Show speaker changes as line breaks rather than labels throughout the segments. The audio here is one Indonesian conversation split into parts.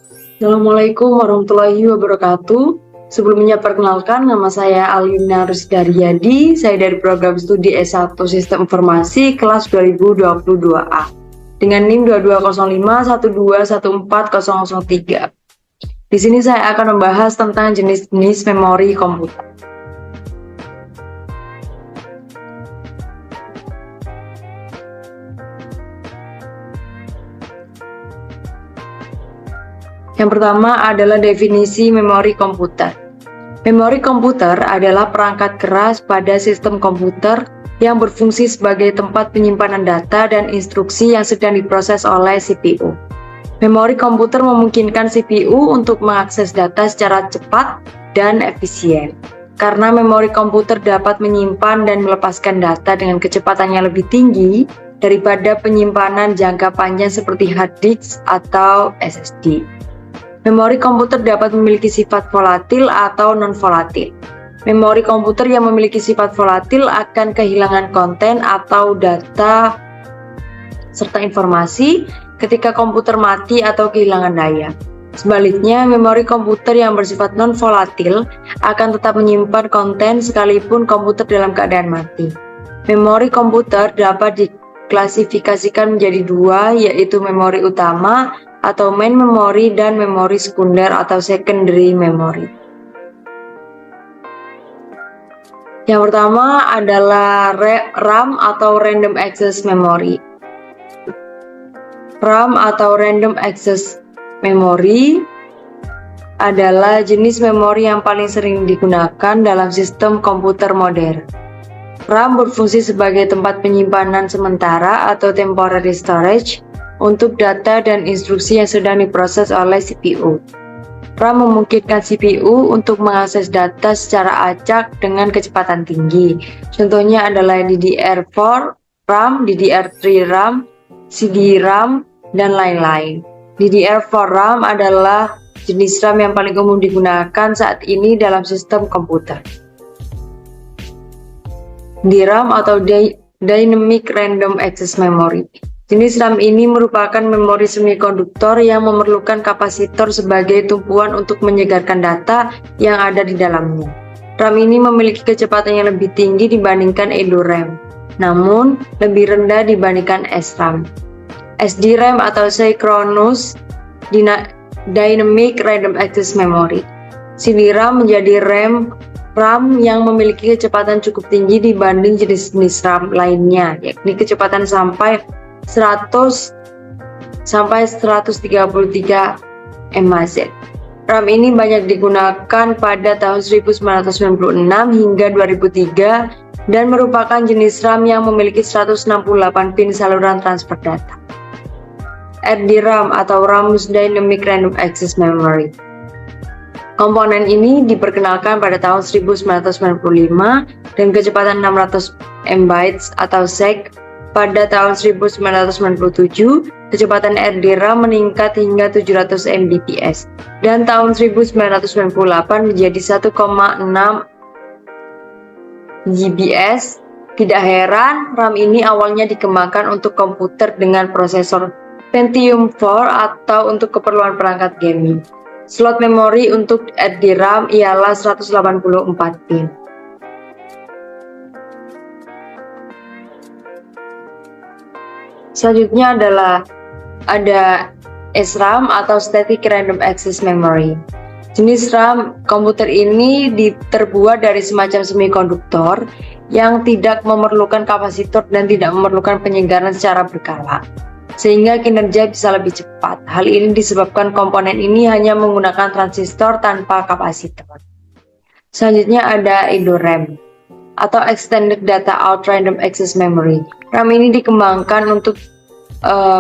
Assalamualaikum warahmatullahi wabarakatuh. Sebelumnya perkenalkan, nama saya Alina Rusdaryadi. Saya dari program studi S1 Sistem Informasi kelas 2022A dengan NIM 220512140003. Di sini saya akan membahas tentang jenis-jenis memori komputer. Yang pertama adalah definisi memori komputer. Memori komputer adalah perangkat keras pada sistem komputer yang berfungsi sebagai tempat penyimpanan data dan instruksi yang sedang diproses oleh CPU. Memori komputer memungkinkan CPU untuk mengakses data secara cepat dan efisien. Karena memori komputer dapat menyimpan dan melepaskan data dengan kecepatan yang lebih tinggi daripada penyimpanan jangka panjang seperti hard disk atau SSD. Memori komputer dapat memiliki sifat volatil atau non-volatil. Memori komputer yang memiliki sifat volatil akan kehilangan konten atau data serta informasi ketika komputer mati atau kehilangan daya. Sebaliknya, memori komputer yang bersifat non-volatil akan tetap menyimpan konten sekalipun komputer dalam keadaan mati. Memori komputer dapat diklasifikasikan menjadi dua, yaitu memori utama atau main memory dan memori sekunder atau secondary memory. Yang pertama adalah RAM atau Random Access Memory. RAM atau Random Access Memory adalah jenis memori yang paling sering digunakan dalam sistem komputer modern. RAM berfungsi sebagai tempat penyimpanan sementara atau temporary storage untuk data dan instruksi yang sedang diproses oleh CPU. RAM memungkinkan CPU untuk mengakses data secara acak dengan kecepatan tinggi. Contohnya adalah DDR4 RAM, DDR3 RAM, CD-RAM, dan lain-lain. DDR4 RAM adalah jenis RAM yang paling umum digunakan saat ini dalam sistem komputer. DRAM atau Dynamic Random Access Memory. Jenis RAM ini merupakan memori semikonduktor yang memerlukan kapasitor sebagai tumpuan untuk menyegarkan data yang ada di dalamnya. RAM ini memiliki kecepatan yang lebih tinggi dibandingkan EDORAM, namun lebih rendah dibandingkan SRAM. SDRAM atau Synchronous Dynamic Random Access Memory. CD-RAM menjadi RAM yang memiliki kecepatan cukup tinggi dibanding jenis-jenis RAM lainnya, yakni kecepatan sampai 100 sampai 133 MHz. RAM ini banyak digunakan pada tahun 1996 hingga 2003 dan merupakan jenis RAM yang memiliki 168 pin saluran transfer data. RDRAM atau Rhombus Dynamic Random Access Memory. Komponen ini diperkenalkan pada tahun 1995 dan kecepatan 600 MB atau sek. Pada tahun 1997, kecepatan RDRAM meningkat hingga 700 Mbps dan tahun 1998 menjadi 1,6 GB/s. Tidak heran, RAM ini awalnya dikembangkan untuk komputer dengan prosesor Pentium 4 atau untuk keperluan perangkat gaming. Slot memori untuk RDRAM ialah 184 pin. Selanjutnya ada SRAM atau Static Random Access Memory. Jenis RAM komputer ini terbuat dari semacam semikonduktor yang tidak memerlukan kapasitor dan tidak memerlukan penyegaran secara berkala, sehingga kinerja bisa lebih cepat. Hal ini disebabkan komponen ini hanya menggunakan transistor tanpa kapasitor. Selanjutnya ada EDORAM atau Extended Data Out Random Access Memory. RAM ini dikembangkan untuk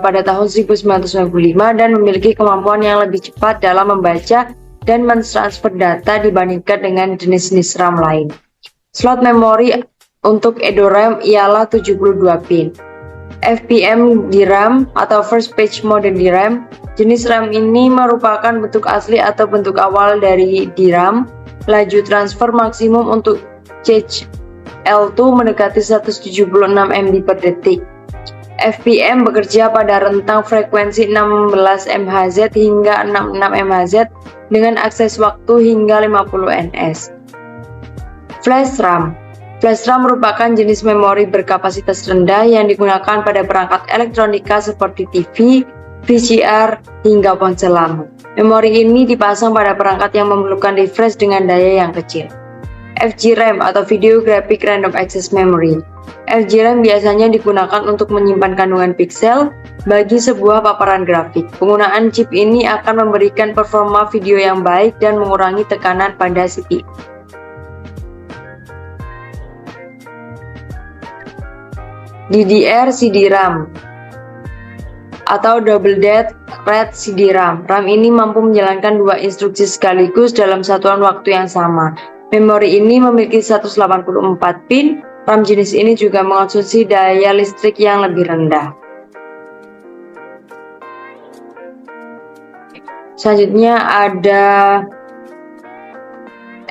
pada tahun 1995 dan memiliki kemampuan yang lebih cepat dalam membaca dan mentransfer data dibandingkan dengan jenis-jenis RAM lain. Slot memori untuk EDORAM ialah 72 pin. FPM DRAM atau First Page Mode DRAM. Jenis RAM ini merupakan bentuk asli atau bentuk awal dari DRAM. Laju transfer maksimum untuk cache L2 mendekati 176 MB per detik. FPM bekerja pada rentang frekuensi 16 MHz hingga 66 MHz dengan akses waktu hingga 50 ns. Flash RAM. Flash RAM merupakan jenis memori berkapasitas rendah yang digunakan pada perangkat elektronika seperti TV, VCR, hingga ponsel lama. Memori ini dipasang pada perangkat yang memerlukan refresh dengan daya yang kecil. FGRAM atau Video Graphic Random Access Memory. FGRAM biasanya digunakan untuk menyimpan kandungan piksel bagi sebuah paparan grafik. Penggunaan chip ini akan memberikan performa video yang baik dan mengurangi tekanan pada CPU. DDR CD-RAM atau Double Dead Red CD-RAM. RAM ini mampu menjalankan dua instruksi sekaligus dalam satuan waktu yang sama. Memori ini memiliki 184 pin. RAM jenis ini juga mengonsumsi daya listrik yang lebih rendah. Selanjutnya ada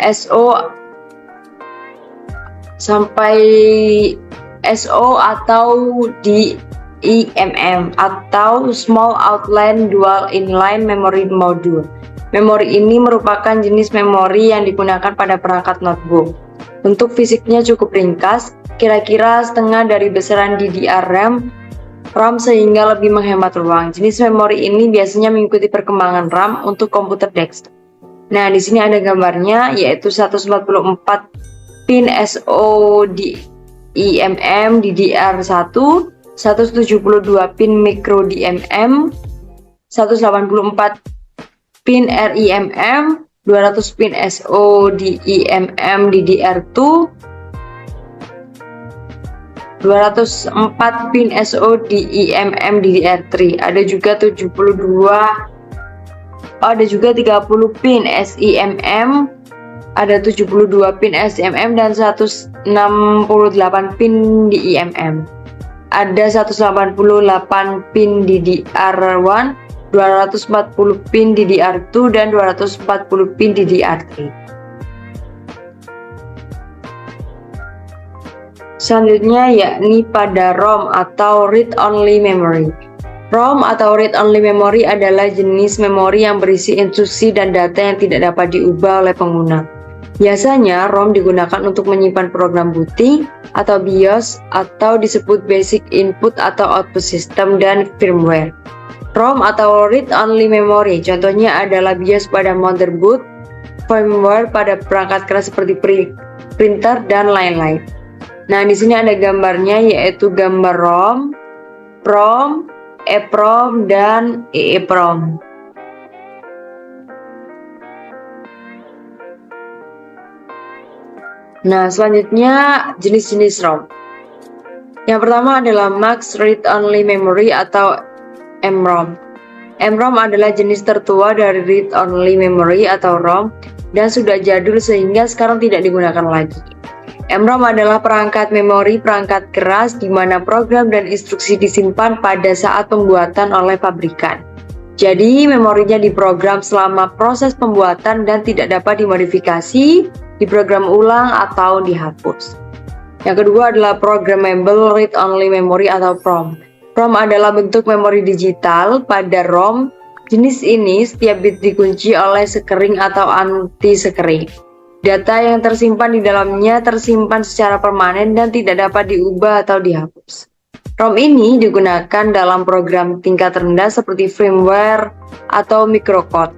SO sampai SO atau DIMM atau Small Outline Dual Inline Memory Module. Memori ini merupakan jenis memori yang digunakan pada perangkat notebook. Bentuk fisiknya cukup ringkas, kira-kira setengah dari besaran DDR-RAM sehingga lebih menghemat ruang. Jenis memori ini biasanya mengikuti perkembangan RAM untuk komputer desktop. Nah, di sini ada gambarnya, yaitu 144 pin SODIMM DDR1, 172 pin micro DIMM, 184 pin RIMM, 200 pin SODIMM DDR2, 204 pin SODIMM DDR3. Ada juga 30 pin SIMM, ada 72 pin SIMM dan 168 pin DIMM. Ada 188 pin DDR1, 240 pin DDR2 dan 240 pin DDR3. Selanjutnya yakni pada ROM atau Read Only Memory. ROM atau Read Only Memory adalah jenis memori yang berisi instruksi dan data yang tidak dapat diubah oleh pengguna. Biasanya ROM digunakan untuk menyimpan program booting atau BIOS atau disebut Basic Input atau Output System dan firmware. ROM atau Read Only Memory contohnya adalah BIOS pada motherboard, firmware pada perangkat keras seperti printer dan lain-lain. Nah, di sini ada gambarnya, yaitu gambar ROM, PROM, EPROM dan EEPROM. Nah, selanjutnya jenis-jenis ROM. Yang pertama adalah Max Read Only Memory atau MROM. MROM adalah jenis tertua dari Read Only Memory atau ROM dan sudah jadul sehingga sekarang tidak digunakan lagi. MROM adalah perangkat memori perangkat keras di mana program dan instruksi disimpan pada saat pembuatan oleh pabrikan. Jadi memorinya diprogram selama proses pembuatan dan tidak dapat dimodifikasi, diprogram ulang atau dihapus. Yang kedua adalah Programmable Read Only Memory atau PROM. PROM adalah bentuk memori digital pada ROM. Jenis ini setiap bit dikunci oleh sekering atau anti sekering. Data yang tersimpan di dalamnya tersimpan secara permanen dan tidak dapat diubah atau dihapus. ROM ini digunakan dalam program tingkat rendah seperti firmware atau microcode.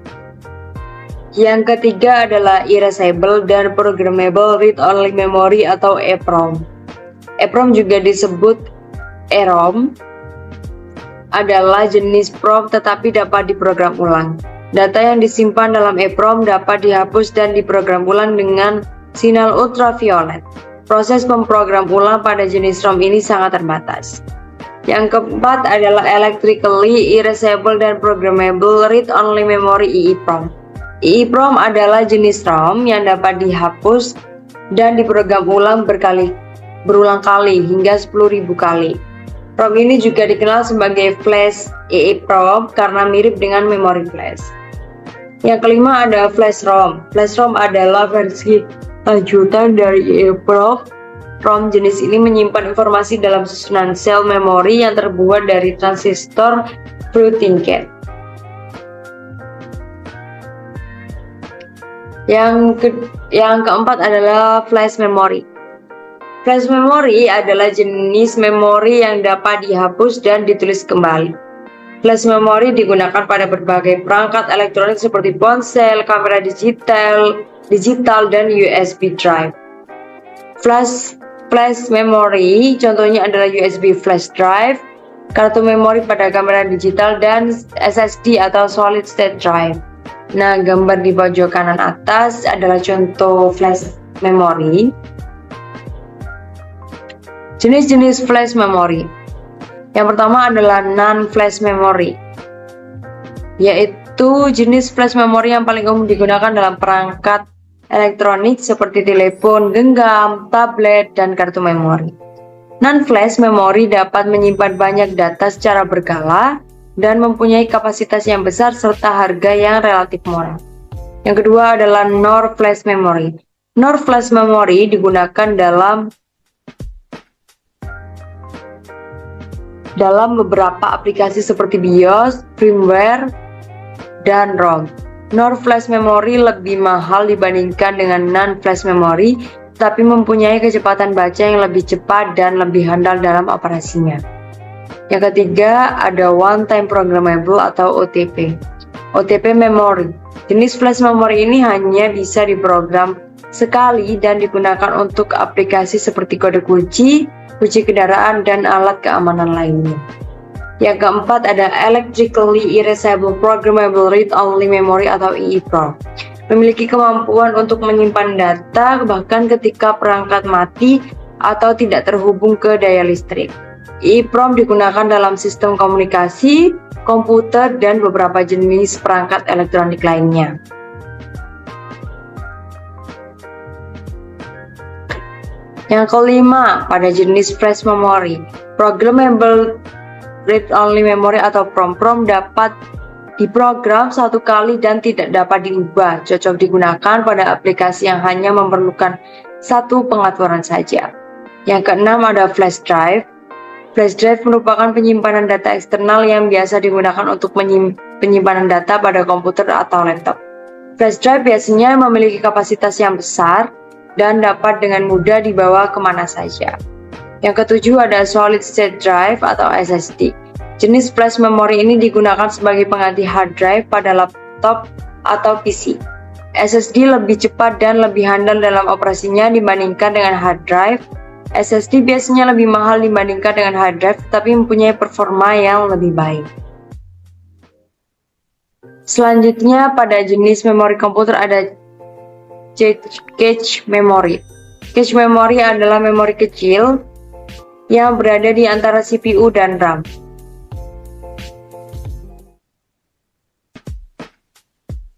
Yang ketiga adalah Erasable dan Programmable Read Only Memory atau EPROM. EPROM juga disebut EROM, adalah jenis PROM tetapi dapat diprogram ulang. Data yang disimpan dalam EPROM dapat dihapus dan diprogram ulang dengan sinyal ultraviolet. Proses memprogram ulang pada jenis ROM ini sangat terbatas. Yang keempat adalah Electrically Erasable dan Programmable Read Only Memory EEPROM. EEPROM adalah jenis ROM yang dapat dihapus dan diprogram ulang berulang kali hingga 10.000 kali. ROM ini juga dikenal sebagai Flash EEPROM karena mirip dengan memori flash. Yang kelima ada Flash ROM. Flash ROM adalah versi lanjutan dari EEPROM ROM jenis ini menyimpan informasi dalam susunan sel memori yang terbuat dari transistor floating gate. Yang keempat adalah flash memory. Flash memory adalah jenis memori yang dapat dihapus dan ditulis kembali. Flash memory digunakan pada berbagai perangkat elektronik seperti ponsel, kamera digital, dan USB drive. Flash memory contohnya adalah USB flash drive, kartu memori pada kamera digital, dan SSD atau solid state drive. Nah, gambar di pojok kanan atas adalah contoh flash memory. Jenis-jenis flash memory. Yang pertama adalah non-flash memory, yaitu jenis flash memory yang paling umum digunakan dalam perangkat elektronik seperti telepon genggam, tablet, dan kartu memori. Non-flash memory dapat menyimpan banyak data secara berkala dan mempunyai kapasitas yang besar serta harga yang relatif murah. Yang kedua adalah NOR flash memory. NOR flash memory digunakan dalam beberapa aplikasi seperti BIOS, firmware, dan ROM. NOR flash memory lebih mahal dibandingkan dengan non-flash memory, tapi mempunyai kecepatan baca yang lebih cepat dan lebih handal dalam operasinya. Yang ketiga ada one time programmable atau OTP. OTP memory. Jenis flash memory ini hanya bisa diprogram sekali dan digunakan untuk aplikasi seperti kode kunci kendaraan, dan alat keamanan lainnya. Yang keempat ada Electrically Erasable Programmable Read-Only Memory atau EEPROM. Memiliki kemampuan untuk menyimpan data bahkan ketika perangkat mati atau tidak terhubung ke daya listrik. EEPROM digunakan dalam sistem komunikasi, komputer, dan beberapa jenis perangkat elektronik lainnya. Yang kelima, pada jenis flash memory, Programmable Read-Only Memory atau PROM. PROM dapat diprogram satu kali dan tidak dapat diubah, cocok digunakan pada aplikasi yang hanya memerlukan satu pengaturan saja. Yang keenam ada flash drive. Flash drive merupakan penyimpanan data eksternal yang biasa digunakan untuk penyimpanan data pada komputer atau laptop. Flash drive biasanya memiliki kapasitas yang besar dan dapat dengan mudah dibawa kemana saja. Yang ketujuh ada solid state drive atau SSD. Jenis flash memory ini digunakan sebagai pengganti hard drive pada laptop atau PC. SSD lebih cepat dan lebih handal dalam operasinya dibandingkan dengan hard drive. SSD biasanya lebih mahal dibandingkan dengan hard drive, tetapi mempunyai performa yang lebih baik. Selanjutnya pada jenis memori komputer ada cache memory. Cache memory adalah memori kecil yang berada di antara CPU dan RAM.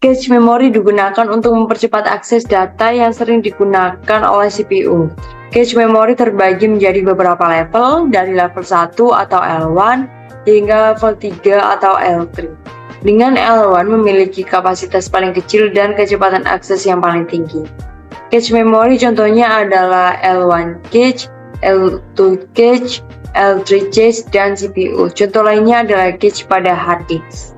Cache memory digunakan untuk mempercepat akses data yang sering digunakan oleh CPU. Cache memory terbagi menjadi beberapa level, dari level 1 atau L1 hingga level 3 atau L3. Dengan L1 memiliki kapasitas paling kecil dan kecepatan akses yang paling tinggi. Cache memory contohnya adalah L1 cache, L2 cache, L3 cache, dan CPU. Contoh lainnya adalah cache pada hard disk.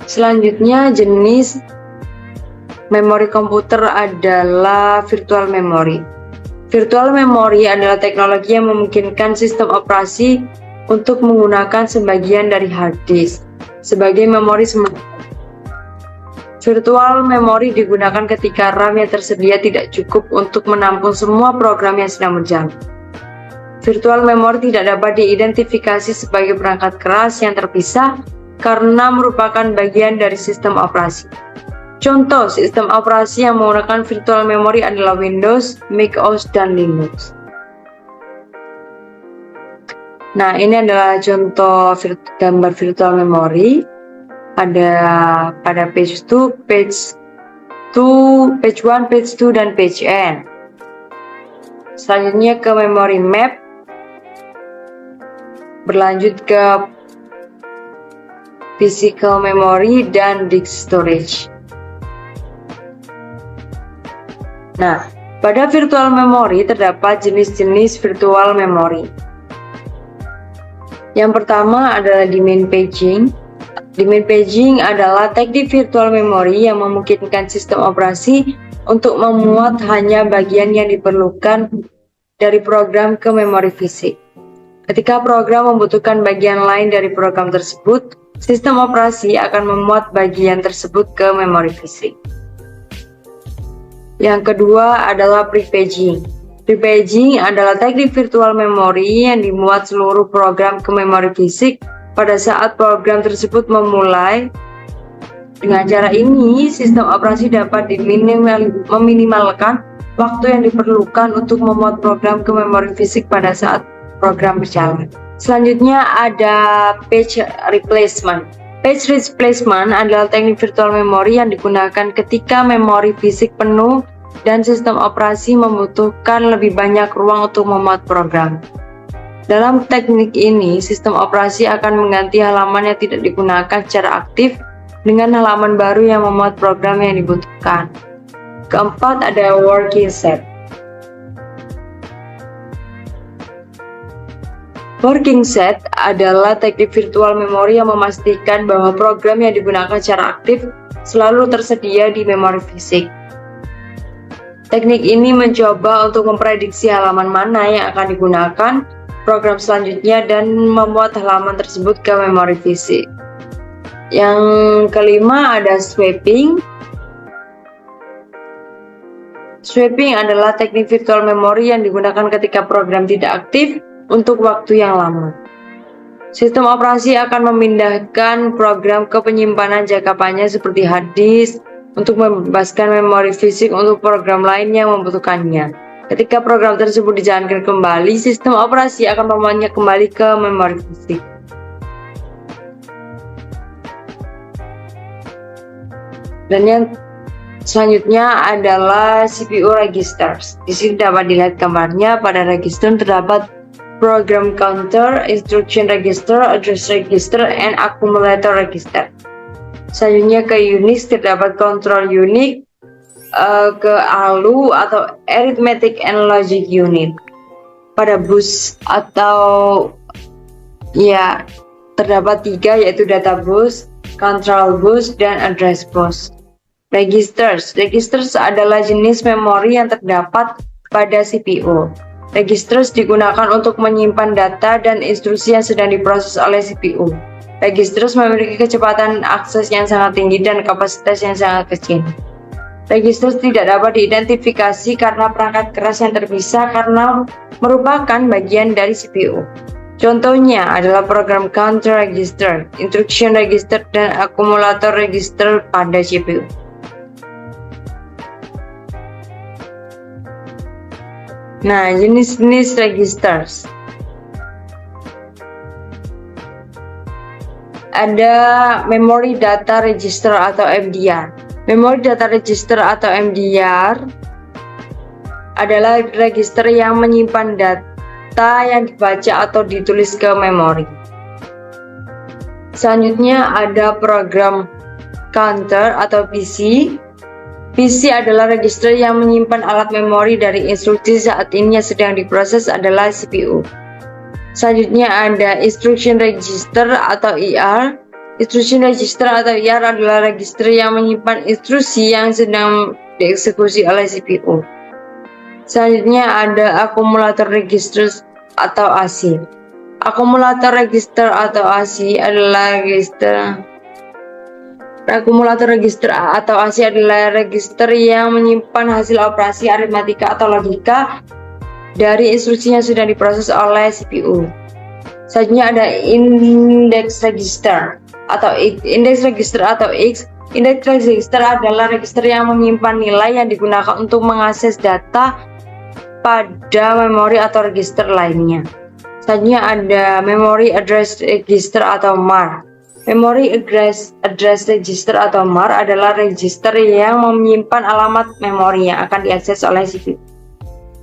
Selanjutnya jenis memori komputer adalah virtual memory. Virtual memory adalah teknologi yang memungkinkan sistem operasi untuk menggunakan sebagian dari hard disk sebagai memori sementara. Virtual memory digunakan ketika RAM yang tersedia tidak cukup untuk menampung semua program yang sedang berjalan. Virtual memory tidak dapat diidentifikasi sebagai perangkat keras yang terpisah karena merupakan bagian dari sistem operasi. Contoh sistem operasi yang menggunakan virtual memory adalah Windows, Mac OS, dan Linux. Nah, ini adalah contoh gambar virtual memory. Ada pada page 2, page 1, page 2, dan page N. Selanjutnya ke memory map. Berlanjut ke physical memory dan disk storage. Nah, Pada virtual memory terdapat jenis-jenis virtual memory. Yang pertama adalah domain paging. Domain paging adalah teknik virtual memory yang memungkinkan sistem operasi untuk memuat hanya bagian yang diperlukan dari program ke memori fisik. Ketika program membutuhkan bagian lain dari program tersebut, sistem operasi akan memuat bagian tersebut ke memori fisik. Yang kedua adalah pre-paging. Pre-paging adalah teknik virtual memory yang dimuat seluruh program ke memori fisik pada saat program tersebut memulai. Dengan cara ini, sistem operasi dapat meminimalkan waktu yang diperlukan untuk memuat program ke memori fisik pada saat program berjalan. Selanjutnya ada page replacement. Page replacement adalah teknik virtual memory yang digunakan ketika memori fisik penuh dan sistem operasi membutuhkan lebih banyak ruang untuk memuat program. Dalam teknik ini, sistem operasi akan mengganti halaman yang tidak digunakan secara aktif dengan halaman baru yang memuat program yang dibutuhkan. Keempat ada working set. Working set adalah teknik virtual memory yang memastikan bahwa program yang digunakan secara aktif selalu tersedia di memori fisik. Teknik ini mencoba untuk memprediksi halaman mana yang akan digunakan program selanjutnya dan memuat halaman tersebut ke memori fisik. Yang kelima ada swapping. Swapping adalah teknik virtual memory yang digunakan ketika program tidak aktif untuk waktu yang lama. Sistem operasi akan memindahkan program ke penyimpanan jangka panjang seperti hard disk untuk membebaskan memori fisik untuk program lain yang membutuhkannya. Ketika program tersebut dijalankan kembali, sistem operasi akan memuatnya kembali ke memori fisik. Dan yang selanjutnya adalah CPU registers. Di sini dapat dilihat gambarnya. Pada register terdapat program counter, instruction register, address register, and accumulator register. Selanjutnya ke Unix terdapat control unit, ke ALU atau arithmetic and logic unit. Pada bus atau terdapat 3 yaitu data bus, control bus, dan address bus. Registers adalah jenis memori yang terdapat pada CPU. Registers digunakan untuk menyimpan data dan instruksi yang sedang diproses oleh CPU. Registers memiliki kecepatan akses yang sangat tinggi dan kapasitas yang sangat kecil. Registers tidak dapat diidentifikasi karena perangkat keras yang terpisah karena merupakan bagian dari CPU. Contohnya adalah program counter register, instruction register, dan accumulator register pada CPU. Nah, jenis-jenis registers. Ada memory data register atau MDR. Memory data register atau MDR adalah register yang menyimpan data yang dibaca atau ditulis ke memori. Selanjutnya ada program counter atau PC. PC adalah register yang menyimpan alat memori dari instruksi saat ini yang sedang diproses adalah CPU. Selanjutnya ada instruction register atau IR. Instruction register atau IR adalah register yang menyimpan instruksi yang sedang dieksekusi oleh CPU. Selanjutnya ada accumulator register atau AC. Accumulator register atau AC adalah Akumulator register atau AC adalah register yang menyimpan hasil operasi aritmatika atau logika dari instruksi yang sudah diproses oleh CPU. Selanjutnya ada index register atau X. Index register atau X. Index register adalah register yang menyimpan nilai yang digunakan untuk mengakses data pada memori atau register lainnya. Selanjutnya ada memory address register atau MAR. Memory address register atau MAR adalah register yang menyimpan alamat memori yang akan diakses oleh CPU.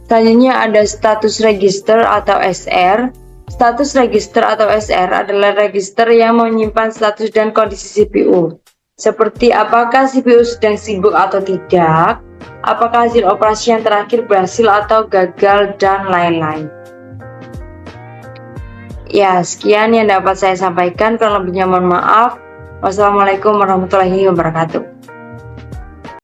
Selanjutnya ada status register atau SR. Status register atau SR adalah register yang menyimpan status dan kondisi CPU, seperti apakah CPU sedang sibuk atau tidak, apakah hasil operasi yang terakhir berhasil atau gagal, dan lain-lain. Ya, sekian yang dapat saya sampaikan, kurang lebihnya mohon maaf. Wassalamualaikum warahmatullahi wabarakatuh.